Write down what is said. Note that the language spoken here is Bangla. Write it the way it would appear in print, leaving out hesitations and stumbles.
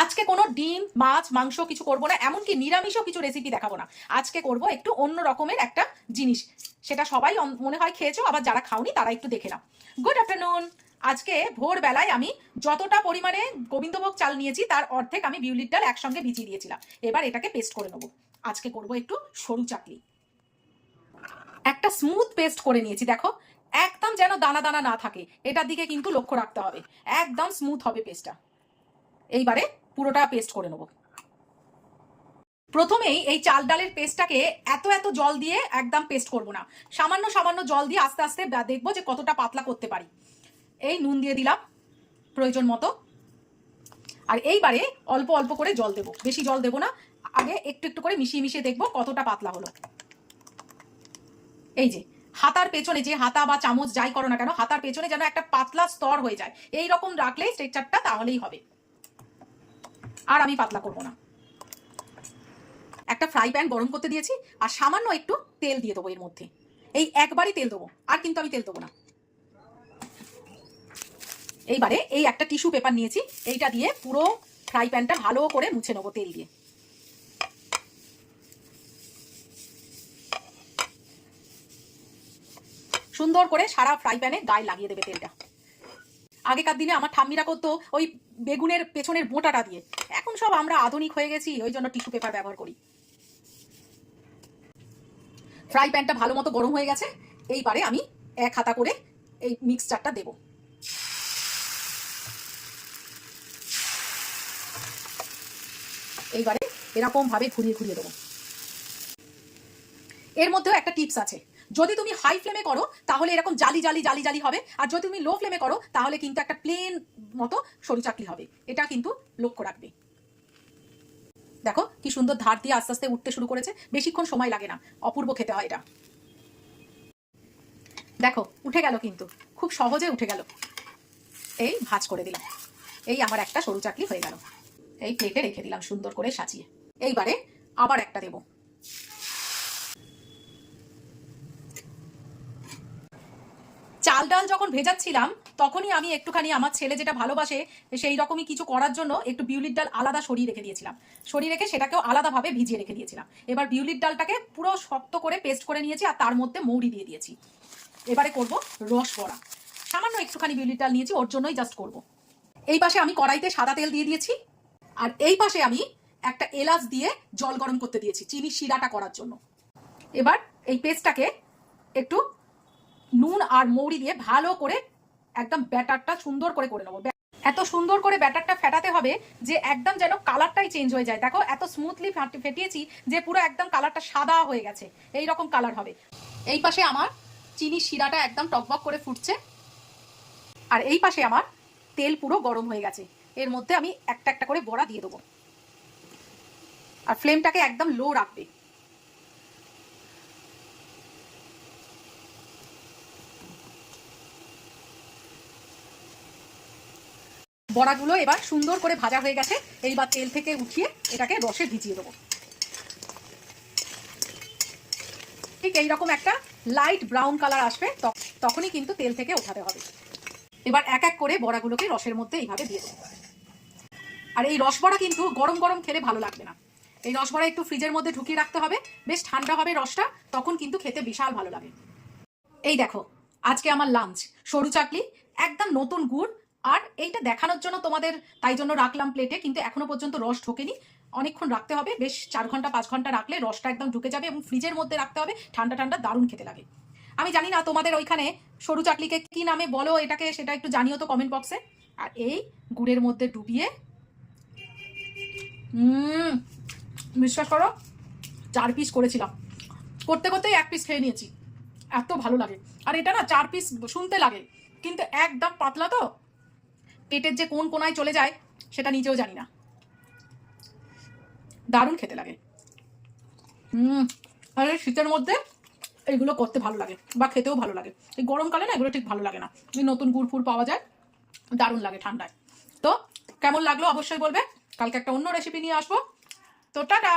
আজকে কোনো ডিম মাছ মাংস কিছু করব না, এমনকি নিরামিষও কিছু রেসিপি দেখাবো না। আজকে করব একটু অন্য রকমের একটা জিনিস, সেটা সবাই মনে হয় খেয়েছো, আবার যারা খাওনি তারা একটু দেখে নাও। Good afternoon. আজকে ভোরবেলায় আমি যতটা পরিমাণে গোবিন্দভোগ চাল নিয়েছি তার অর্ধেক আমি বিউলির ডাল একসঙ্গে ভিজিয়ে দিয়েছিলাম। এবার এটাকে পেস্ট করে নেবো। আজকে করব একটু সরু চাকলি। একটা স্মুথ পেস্ট করে নিয়েছি, দেখো একদম যেন দানা দানা না থাকে, এটার দিকে কিন্তু লক্ষ্য রাখতে হবে। একদম স্মুথ হবে পেস্টটা। এইবারে পুরোটা পেস্ট করে নেব। প্রথমেই এই চাল ডালের পেস্টটাকে এত এত জল দিয়ে একদম পেস্ট করব না, সামান্য সামান্য জল দিয়ে আস্তে আস্তে দেখবো যে কতটা পাতলা করতে পারি। এই নুন দিয়ে দিলাম প্রয়োজন মতো, আর এইবারে অল্প অল্প করে জল দেব, বেশি জল দেব না। আগে একটু একটু করে মিশিয়ে মিশিয়ে দেখবো কতটা পাতলা হলো। এই যে হাতার পেছনে, যে হাতা বা চামচ যাই করো না কেন, হাতার পেছনে যেন একটা পাতলা স্তর হয়ে যায়, এই রকম রাখলেই স্ট্রেকচারটা তাহলেই হবে। আর আমি পাতলা করব না। একটা ফ্রাই প্যান গরম করতে দিয়েছি, আর সামান্য একটু তেল দিয়ে দেবো এর মধ্যে। এই একবারই তেল দেবো, আর কিন্তু আমি তেল দেবো না। এইবারে এই একটা টিস্যু পেপার নিয়েছি, এইটা দিয়ে পুরো ফ্রাই প্যানটা ভালো করে মুছে নেবো তেল দিয়ে। সুন্দর করে সারা ফ্রাই প্যানে গায়ে লাগিয়ে দেবে তেলটা। আগেকার দিনে আমার ঠাম্মিরা করতো ওই বেগুনের পেছনের বোঁটাটা দিয়ে, এখন সব আমরা আধুনিক হয়ে গেছি, ওই জন্য টিস্যু পেপার ব্যবহার করি। ফ্রাই প্যানটা ভালো মতো গরম হয়ে গেছে, এইবারে আমি এক হাতা করে এই মিক্সচারটা দেব। এইবারে এরকম ভাবে ঘুরিয়ে ঘুরিয়ে দেবো। এর মধ্যেও একটা টিপস আছে, যদি তুমি হাই ফ্লেমে করো তাহলে এরকম জালি জালি জালি জালি হবে, আর যদি তুমি লো ফ্লেমে করো তাহলে কিন্তু একটা প্লেন মতো সরু চাকলি হবে। এটা কিন্তু লক্ষ্য রাখবে। দেখো কি সুন্দর ধার দিয়ে আস্তে আস্তে উঠতে শুরু করেছে, বেশিক্ষণ সময় লাগে না, অপূর্ব খেতে হয় এটা। দেখো উঠে গেল, কিন্তু খুব সহজে উঠে গেল। এই ভাঁজ করে দিলাম, এই আমার একটা সরু চাকলি হয়ে গেল। এই প্লেটে রেখে দিলাম সুন্দর করে সাজিয়ে। এইবারে আবার একটা দেব। চাল ডাল যখন ভেজাচ্ছিলাম তখনই আমি একটুখানি আমার ছেলে যেটা ভালোবাসে সেই রকমই কিছু করার জন্য একটু বিউলির ডাল আলাদা সরিয়ে রেখে দিয়েছিলাম, সরিয়ে রেখে সেটাকেও আলাদাভাবে ভিজিয়ে রেখে দিয়েছিলাম। এবার বিউলির ডালটাকে পুরো শক্ত করে পেস্ট করে নিয়েছি, আর তার মধ্যে মৌরি দিয়ে দিয়েছি। এবারে করব রস বড়া। সামান্য একটুখানি বিউলির ডাল নিয়েছি, ওর জন্যই জাস্ট করব। এই পাশে আমি কড়াইতে সাদা তেল দিয়ে দিয়েছি, আর এই পাশে আমি একটা এলাচ দিয়ে জল গরম করতে দিয়েছি চিনি শিরাটা করার জন্য। এবার এই পেস্টটাকে একটু নুন আর মৌরি দিয়ে ভালো করে একদম ব্যাটারটা সুন্দর করে নেবো। এত সুন্দর করে ব্যাটারটা ফেটাতে হবে যে একদম যেন কালারটাই চেঞ্জ হয়ে যায়। দেখো এত স্মুথলি ফেটিয়েছি যে পুরো একদম কালারটা সাদা হয়ে গেছে, এই রকম কালার হবে। এই পাশে আমার চিনি শিরাটা একদম টকবক করে ফুটছে, আর এই পাশে আমার তেল পুরো গরম হয়ে গেছে। এর মধ্যে আমি একটা একটা করে বড়া দিয়ে দেবো, আর ফ্লেমটাকে একদম লো রাখবে। বড়াগুলো এবার সুন্দর করে ভাজা হয়ে গেছে, এইবার তেল থেকে উঠিয়ে এটাকে রসে ভিজিয়ে দেবো। ঠিক এইরকম একটা লাইট ব্রাউন কালার আসবে, তখনই কিন্তু তেল থেকে ওঠাতে হবে। এবার এক এক করে বড়াগুলোকে রসের মধ্যে এইভাবে দিয়ে দেবো। আর এই রস বড়া কিন্তু গরম গরম খেলে ভালো লাগবে না, এই রস বড়া একটু ফ্রিজের মধ্যে ঢুকিয়ে রাখতে হবে, বেশ ঠান্ডা হবে রসটা, তখন কিন্তু খেতে বিশাল ভালো লাগে। এই দেখো আজকে আমার লাঞ্চ সরু চাকলি, একদম নতুন গুড়। আর এইটা দেখানোর জন্য তোমাদের তাই জন্য রাখলাম প্লেটে, কিন্তু এখনো পর্যন্ত রস ঢোকেনি, অনেকক্ষণ রাখতে হবে, বেশ 4 ঘন্টা 5 ঘন্টা রাখলে রসটা একদম ঢুকে যাবে, এবং ফ্রিজের মধ্যে রাখতে হবে, ঠান্ডা ঠান্ডা দারুণ খেতে লাগে। আমি জানি না তোমাদের ওইখানে সরু চাকলিকে কি নামে বলো এটাকে, সেটা একটু জানিও তো কমেন্ট বক্সে। আর এই গুড়ের মধ্যে ডুবিয়ে বিশ্বাস করো 4 পিস করেছিলাম, করতে করতেই 1 পিস খেয়ে নিয়েছি, এত ভালো লাগে। আর এটা না 4 পিস শুনতে লাগে, কিন্তু একদম পাতলা তো, পেটের যে কোন কোনায় চলে যায় সেটা নিজেও জানি না, দারুণ খেতে লাগে। আর শীতের মধ্যে এগুলো করতে ভালো লাগে, বা খেতেও ভালো লাগে। এই গরমকালে না এগুলো ঠিক ভালো লাগে না, এই নতুন গুড় ফুড় পাওয়া যায়, দারুণ লাগে ঠান্ডায়। তো কেমন লাগলো অবশ্যই বলবে, কালকে একটা অন্য রেসিপি নিয়ে আসবো। তো টাটা।